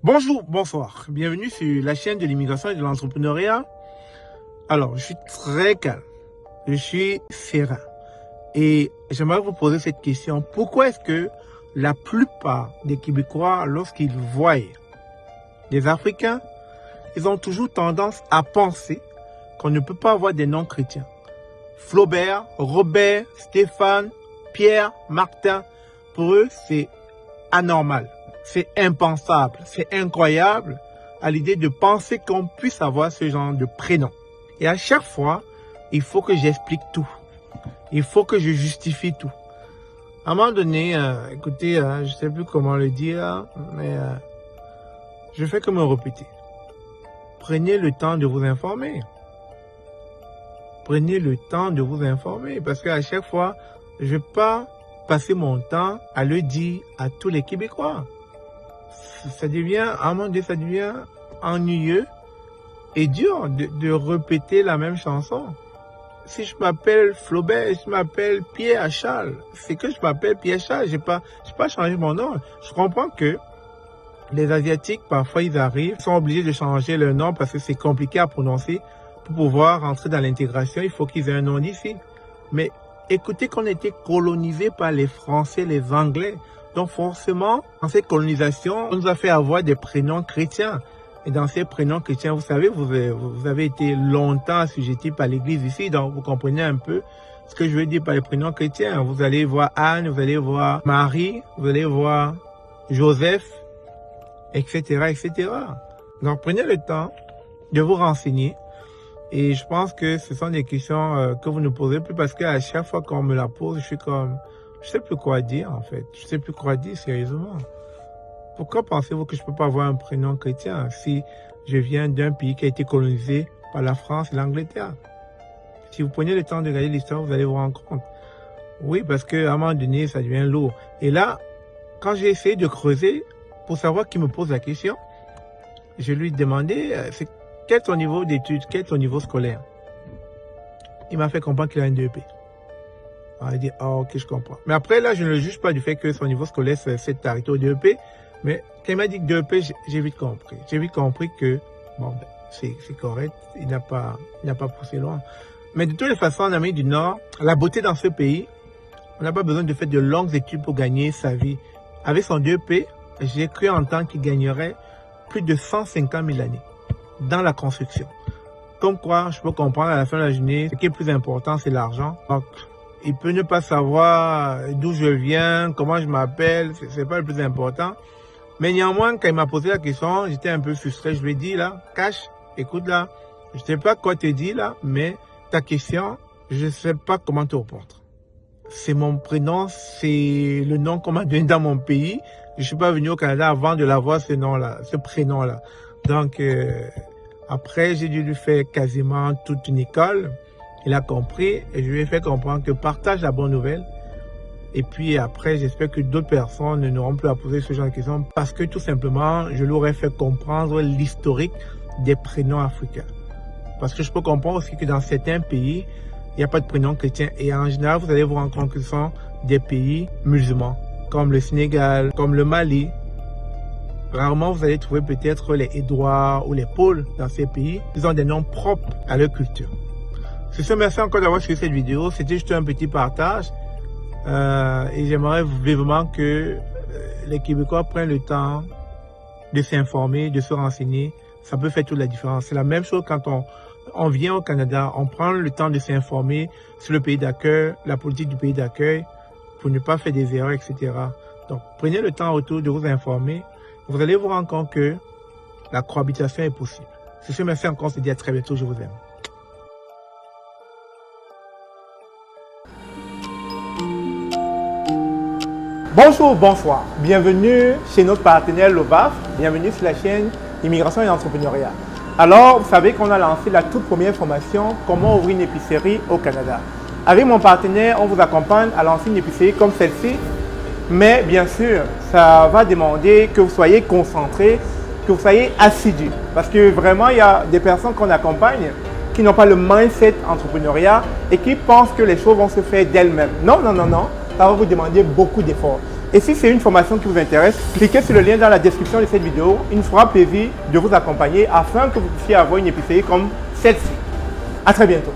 Bonjour, bonsoir. Bienvenue sur la chaîne de l'immigration et de l'entrepreneuriat. Alors, je suis très calme. Je suis serein. Et j'aimerais vous poser cette question. Pourquoi est-ce que la plupart des Québécois, lorsqu'ils voient des Africains, ils ont toujours tendance à penser qu'on ne peut pas avoir des noms chrétiens? Flaubert, Robert, Stéphane, Pierre, Martin, pour eux, c'est anormal. C'est impensable, c'est incroyable à l'idée de penser qu'on puisse avoir ce genre de prénom. Et à chaque fois, il faut que j'explique tout. Il faut que je justifie tout. À un moment donné, écoutez, je ne sais plus comment le dire, mais je fais que me répéter. Prenez le temps de vous informer. Prenez le temps de vous informer parce qu'à chaque fois, je ne vais pas passer mon temps à le dire à tous les Québécois. Ça devient, à un moment donné, ça devient ennuyeux et dur de répéter la même chanson. Si je m'appelle Flaubert, je m'appelle Pierre Charles, c'est que je m'appelle Pierre Charles, j'ai pas changé mon nom. Je comprends que les Asiatiques, parfois, ils arrivent, ils sont obligés de changer leur nom parce que c'est compliqué à prononcer. Pour pouvoir entrer dans l'intégration, il faut qu'ils aient un nom d'ici. Mais écoutez qu'on a été colonisé par les Français, les Anglais. Donc forcément, dans cette colonisation, on nous a fait avoir des prénoms chrétiens. Et dans ces prénoms chrétiens, vous savez, vous avez été longtemps assujettis par l'Église ici. Donc vous comprenez un peu ce que je veux dire par les prénoms chrétiens. Vous allez voir Anne, vous allez voir Marie, vous allez voir Joseph, etc., etc. Donc prenez le temps de vous renseigner. Et je pense que ce sont des questions que vous ne posez plus parce qu'à chaque fois qu'on me la pose, je suis comme... Je sais plus quoi dire en fait. Je sais plus quoi dire sérieusement. Pourquoi pensez-vous que je peux pas avoir un prénom chrétien si je viens d'un pays qui a été colonisé par la France et l'Angleterre? Si vous prenez le temps de regarder l'histoire, vous allez vous rendre compte. Oui, parce qu'à un moment donné, ça devient lourd. Et là, quand j'ai essayé de creuser pour savoir qui me pose la question, je lui ai demandé quel est ton niveau d'études, quel est ton niveau scolaire? Il m'a fait comprendre qu'il a un DEP. Alors, il dit, oh, ok, je comprends. Mais après, là, je ne le juge pas du fait que son niveau scolaire s'est arrêté au DEP. Mais quand il m'a dit DEP, j'ai vite compris. J'ai vite compris que, bon, ben, c'est correct. Il n'a pas poussé loin. Mais de toutes les façons, en Amérique du Nord, la beauté dans ce pays, on n'a pas besoin de faire de longues études pour gagner sa vie. Avec son DEP, j'ai cru entendre qu'il gagnerait plus de 150 000 années dans la construction. Comme quoi, je peux comprendre à la fin de la journée, ce qui est plus important, c'est l'argent. Donc, il peut ne pas savoir d'où je viens, comment je m'appelle, c'est pas le plus important. Mais néanmoins, quand il m'a posé la question, j'étais un peu frustré. Je lui ai dit là, Cash, écoute là, je sais pas quoi te dire là, mais ta question, je sais pas comment te répondre. C'est mon prénom, c'est le nom qu'on m'a donné dans mon pays. Je suis pas venu au Canada avant de l'avoir ce nom-là, ce prénom-là. Donc, après, j'ai dû lui faire quasiment toute une école. Il a compris et je lui ai fait comprendre que partage la bonne nouvelle. Et puis après, j'espère que d'autres personnes n'auront plus à poser ce genre de questions parce que tout simplement, je leur ai fait comprendre l'historique des prénoms africains. Parce que je peux comprendre aussi que dans certains pays, il n'y a pas de prénom chrétien. Et en général, vous allez vous rendre compte que ce sont des pays musulmans, comme le Sénégal, comme le Mali. Rarement, vous allez trouver peut-être les Édouards ou les Paul dans ces pays. Ils ont des noms propres à leur culture. C'est ça, merci encore d'avoir suivi cette vidéo. C'était juste un petit partage. Et j'aimerais vivement que les Québécois prennent le temps de s'informer, de se renseigner. Ça peut faire toute la différence. C'est la même chose quand on vient au Canada. On prend le temps de s'informer sur le pays d'accueil, la politique du pays d'accueil, pour ne pas faire des erreurs, etc. Donc, prenez le temps autour de vous informer. Vous allez vous rendre compte que la cohabitation est possible. C'est ça, merci encore. On se dit à très bientôt. Je vous aime. Bonjour, bonsoir. Bienvenue chez notre partenaire Lovaf. Bienvenue sur la chaîne Immigration et Entrepreneuriat. Alors, vous savez qu'on a lancé la toute première formation Comment ouvrir une épicerie au Canada. Avec mon partenaire, on vous accompagne à lancer une épicerie comme celle-ci. Mais bien sûr, ça va demander que vous soyez concentré, que vous soyez assidu. Parce que vraiment, il y a des personnes qu'on accompagne qui n'ont pas le mindset entrepreneuriat et qui pensent que les choses vont se faire d'elles-mêmes. Non, non, non, non. Ça va vous demander beaucoup d'efforts. Et si c'est une formation qui vous intéresse, cliquez sur le lien dans la description de cette vidéo. Il nous fera plaisir de vous accompagner afin que vous puissiez avoir une épicerie comme celle-ci. À très bientôt.